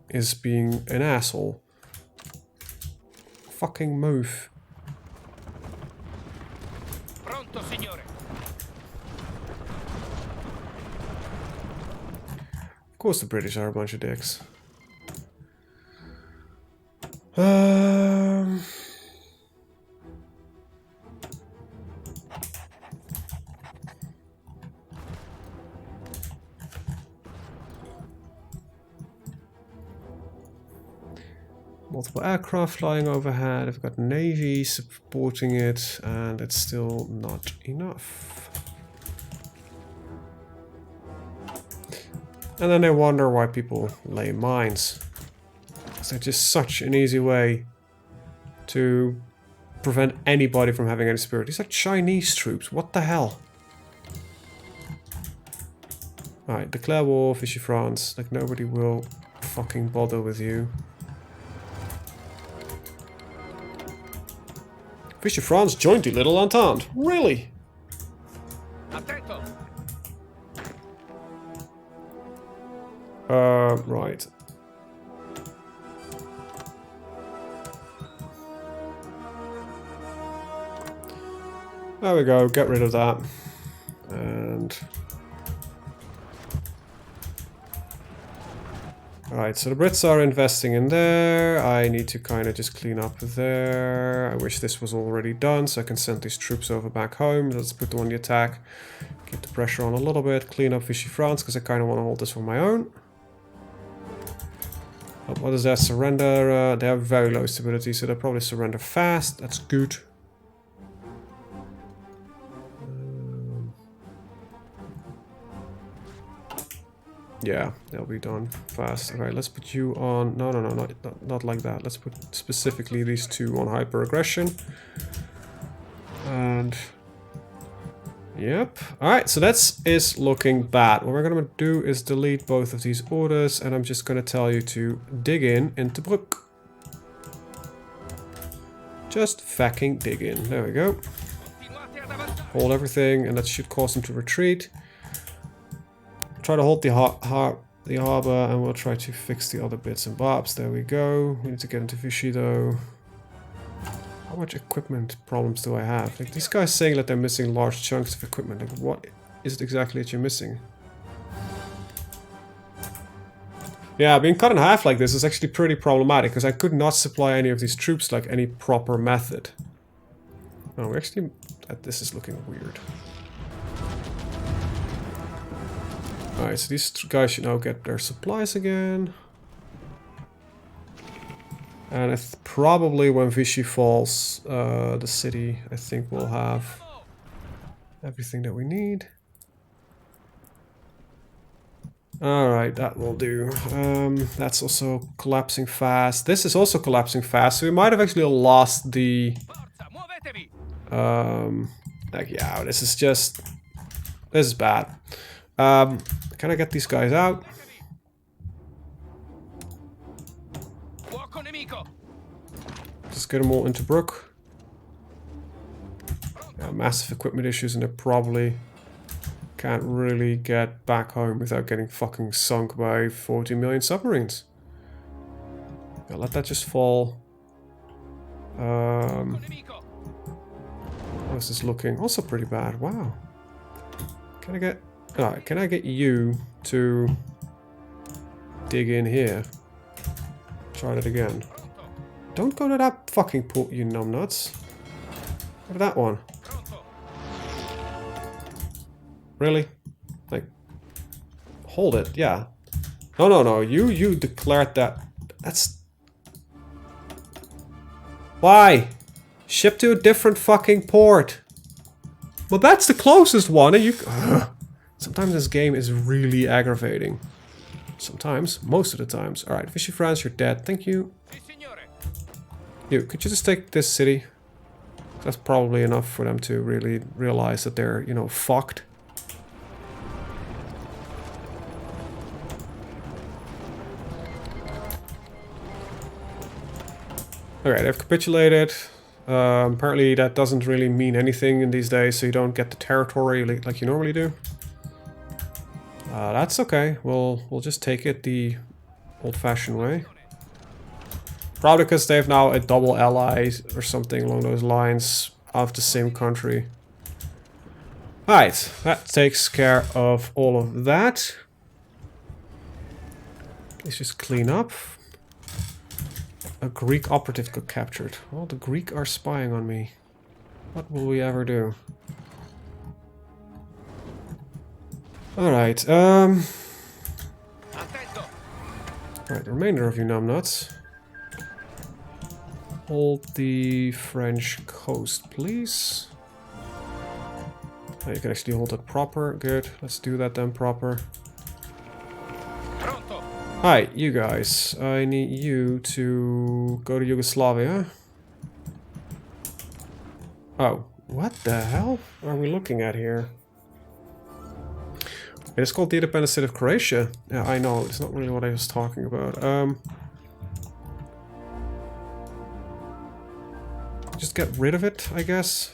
is being an asshole. Fucking move. Pronto, signore. Of course the British are a bunch of dicks. Multiple aircraft flying overhead. I've got Navy supporting it, and it's still not enough. And then I wonder why people lay mines. It's just such an easy way to prevent anybody from having any spirit. These are Chinese troops. What the hell? Alright, declare war, Vichy France. Like, nobody will fucking bother with you. Vichy France joined the Little Entente. Really? Right. There we go, get rid of that. And... Alright, so the Brits are investing in there. I need to kind of just clean up there. I wish this was already done so I can send these troops over back home. Let's put them on the attack. Keep the pressure on a little bit. Clean up Vichy France because I kind of want to hold this for my own. Oh, what is that? Surrender. They have very low stability, so they'll probably surrender fast. That's good. Yeah, they'll be done fast. Alright, let's put you on... No, not like that. Let's put specifically these two on hyper-aggression. And... Yep. Alright, so that is looking bad. What we're going to do is delete both of these orders, and I'm just going to tell you to dig in into Brook. Just fucking dig in. There we go. Hold everything, and that should cause them to retreat. Try to hold the harbor, and we'll try to fix the other bits and bobs. There we go. We need to get into Vichy though. How much equipment problems do I have? Like, these guys saying that they're missing large chunks of equipment. Like, what is it exactly that you're missing? Yeah, being cut in half like this is actually pretty problematic, because I could not supply any of these troops like any proper method. No, we actually... This is looking weird. Alright, so these guys should now get their supplies again. And probably when Vichy falls, the city, I think, will have everything that we need. Alright, that will do. That's also collapsing fast. This is also collapsing fast, so we might have actually lost the... like, yeah, this is just... This is bad. Can I get these guys out? Just get them all into Brook. Yeah, massive equipment issues, and they probably can't really get back home without getting fucking sunk by 40 million submarines. Yeah, let that just fall. How is this looking? Also pretty bad. Wow. Can I get... Alright, can I get you to dig in here? Try that again. Don't go to that fucking port, you numbnuts. Go to that one. Really? Like, hold it, yeah. No, you declared that. That's... Why? Ship to a different fucking port. Well, that's the closest one, and you... Ugh. Sometimes this game is really aggravating. Sometimes, most of the times. Alright, Vichy France, you're dead. Thank you. You, could you just take this city? That's probably enough for them to really realize that they're, you know, fucked. Okay, they've capitulated. Apparently that doesn't really mean anything in these days, so you don't get the territory like you normally do. That's okay. We'll just take it the old-fashioned way. Probably because they have now a double ally or something along those lines of the same country. Alright, that takes care of all of that. Let's just clean up. A Greek operative got captured. Well, the Greek are spying on me. What will we ever do? Alright, Alright, the remainder of you numbnuts. Hold the French coast, please. Oh, you can actually hold it proper. Good, let's do that then proper. Hi, you guys. I need you to go to Yugoslavia. Oh, what the hell are we looking at here? It's called the Independent State of Croatia. Yeah, I know. It's not really what I was talking about. Just get rid of it, I guess.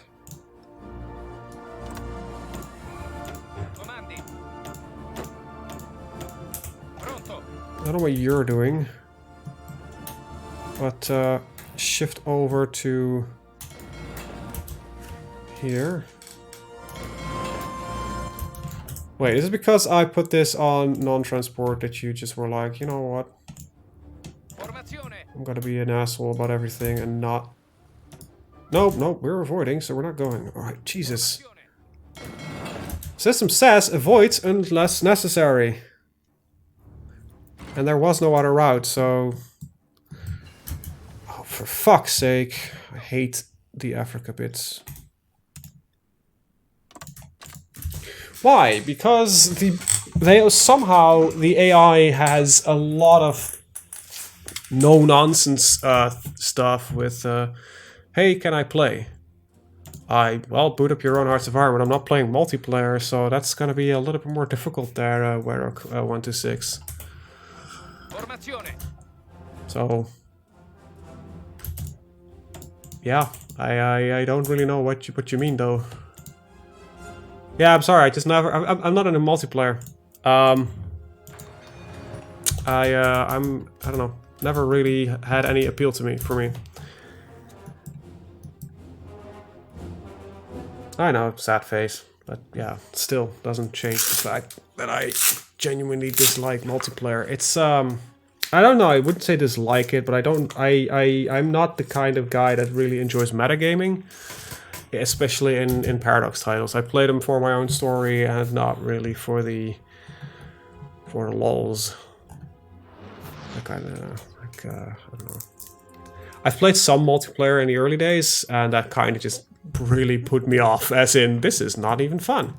I don't know what you're doing. But, shift over to... here. Wait, is it because I put this on non-transport that you just were like, you know what? Formazione. I'm gonna be an asshole about everything and not... Nope, nope, we're avoiding, so we're not going. Alright, Jesus. System says avoid unless necessary. And there was no other route, so... Oh, for fuck's sake. I hate the Africa bits. Why? Because they somehow the AI has a lot of no nonsense stuff with hey, can I play? Well, boot up your own heart's environment. I'm not playing multiplayer, so that's gonna be a little bit more difficult there, where 126. Formazione. So yeah, I don't really know what you mean though. Yeah, I'm sorry. I just never. I'm not in a multiplayer. I don't know. Never really had any appeal to me for me. I know, sad face, but yeah, still doesn't change the fact that I genuinely dislike multiplayer. It's I don't know. I wouldn't say dislike it, but I don't. I'm not the kind of guy that really enjoys metagaming. Especially in Paradox titles. I play them for my own story and not really for the lulz. I kind of like I don't know. I've played some multiplayer in the early days, and that kind of just really put me off. As in, this is not even fun.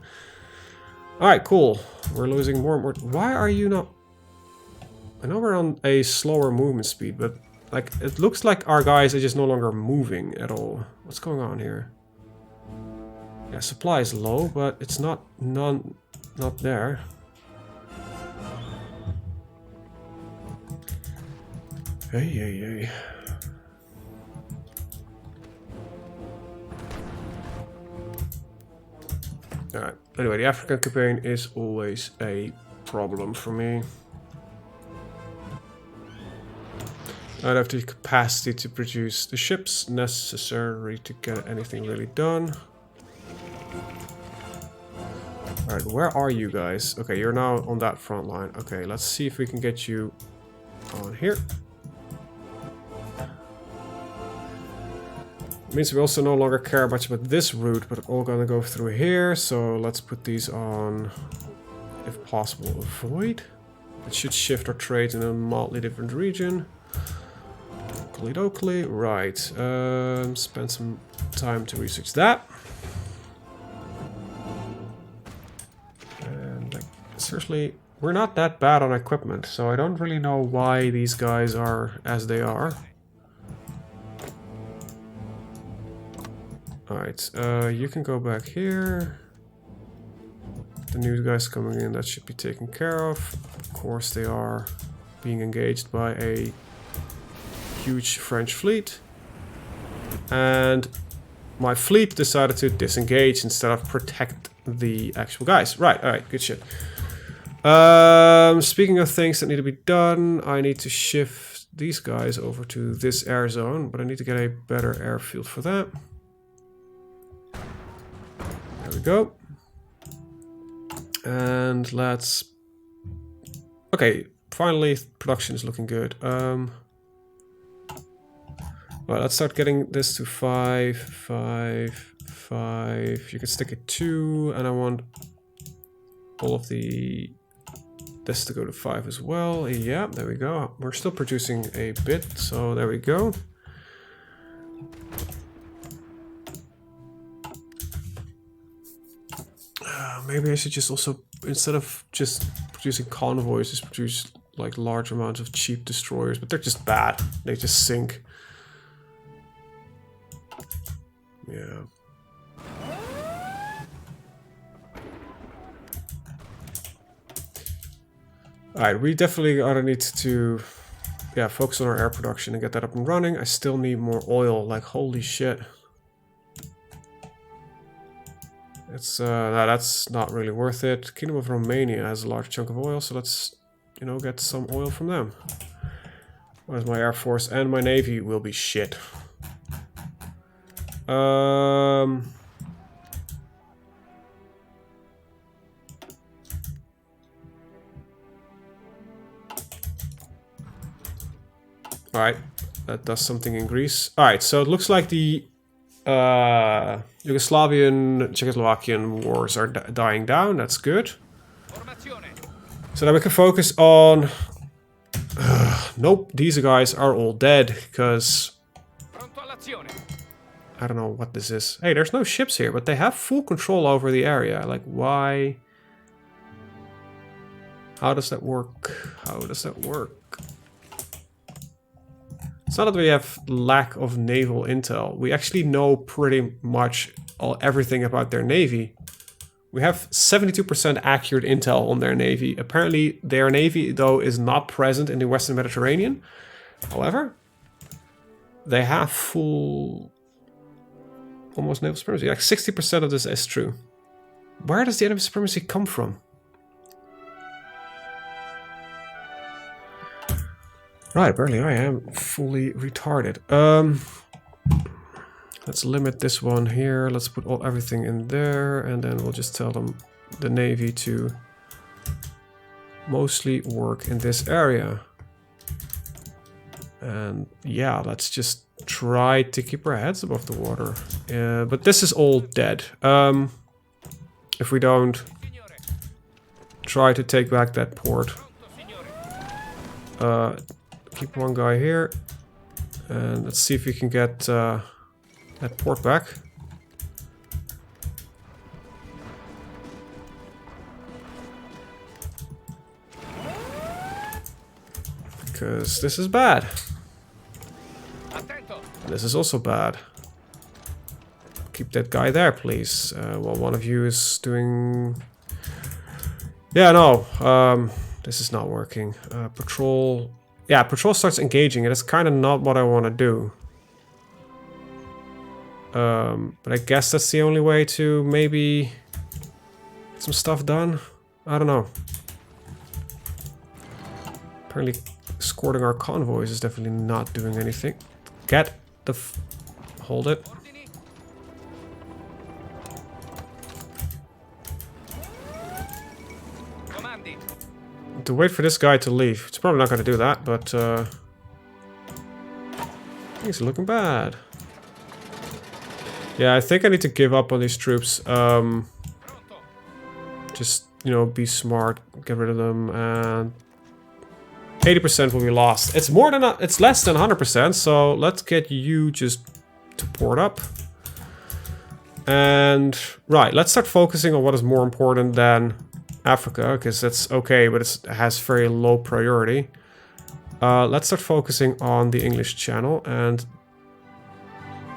All right, cool. We're losing more and more. Why are you not? I know we're on a slower movement speed, but like it looks like our guys are just no longer moving at all. What's going on here? Yeah, supply is low, but it's not there. Hey. Alright, anyway, the African campaign is always a problem for me. I don't have the capacity to produce the ships necessary to get anything really done. Alright, where are you guys? Okay, you're now on that front line. Okay, let's see if we can get you on here. It means we also no longer care much about this route, but all gonna go through here. So let's put these on, if possible, avoid. It should shift our trade in a mildly different region. Oakley, right. Spend some time to research that. And like, seriously, we're not that bad on equipment, so I don't really know why these guys are as they are. Alright, you can go back here. The new guys coming in, that should be taken care of. Of course they are being engaged by a huge French fleet. And my fleet decided to disengage instead of protect the actual guys. Right, alright, good shit. Speaking of things that need to be done, I need to shift these guys over to this air zone, but I need to get a better airfield for that. There we go. And let's... Okay, finally production is looking good. Well, let's start getting this to 5, 5, 5. You can stick it 2, and I want all of this to go to 5 as well. Yeah, there we go. We're still producing a bit, so there we go. Maybe I should just also, instead of just producing convoys, just produce like large amounts of cheap destroyers, but they're just bad. They just sink. Yeah. Alright, we definitely gotta need to, yeah, focus on our air production and get that up and running. I still need more oil, like holy shit. It's that's not really worth it. Kingdom of Romania has a large chunk of oil, so let's, you know, get some oil from them. Whereas my air force and my navy will be shit. Alright, that does something in Greece. Alright, so it looks like the Yugoslavian, Czechoslovakian wars are dying down. That's good. Formazione. So then we can focus on... nope, these guys are all dead, because... Pronto all'azione. I don't know what this is. Hey, there's no ships here, but they have full control over the area. Like, why? How does that work? How does that work? It's not that we have lack of naval intel. We actually know pretty much everything about their navy. We have 72% accurate intel on their navy. Apparently, their navy, though, is not present in the Western Mediterranean. However, they have full... almost naval supremacy. Like 60% of this is true. Where does the enemy supremacy come from? Right, apparently I am fully retarded. Let's limit this one here. Let's put everything in there, and then we'll just tell them the navy to mostly work in this area. And yeah, let's just try to keep our heads above the water. But this is all dead. If we don't try to take back that port. Keep one guy here. And let's see if we can get that port back. Because this is bad. This is also bad. Keep that guy there, please. While one of you is doing... Yeah, no. This is not working. Patrol... Yeah, patrol starts engaging, and it's kind of not what I want to do. But I guess that's the only way to maybe get some stuff done. I don't know. Apparently escorting our convoys is definitely not doing anything. Get the... Hold it. To wait for this guy to leave. It's probably not going to do that, but things are looking bad. Yeah, I think I need to give up on these troops. Just, you know, be smart, get rid of them, and 80% will be lost. It's more than it's less than 100%, so let's get you just to port up. And right, let's start focusing on what is more important than Africa, because that's okay, but it has very low priority. Let's start focusing on the English Channel and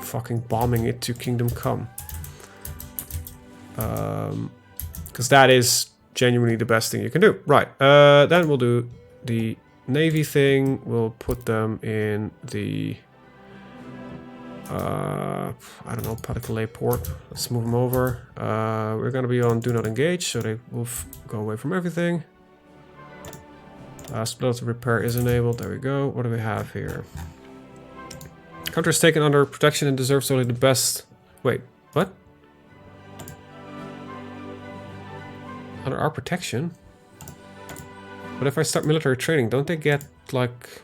fucking bombing it to Kingdom Come. Because that is genuinely the best thing you can do. Right, then we'll do the Navy thing. We'll put them in the... I don't know, Pas-de-Calais port. Let's move them over. We're gonna be on Do Not Engage, so they will go away from everything. Split repair is enabled. There we go. What do we have here? Country is taken under protection and deserves only the best. Wait, what? Under our protection? But if I start military training, don't they get like...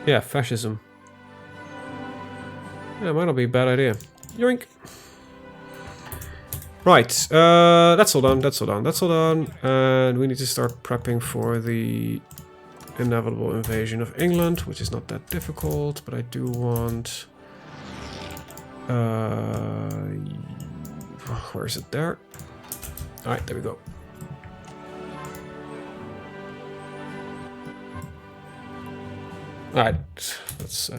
Yeah, fascism. Yeah, might not be a bad idea. Yoink! Right, that's all done, that's all done, that's all done. And we need to start prepping for the inevitable invasion of England, which is not that difficult, but I do want... where is it? There. Alright, there we go. Alright, let's...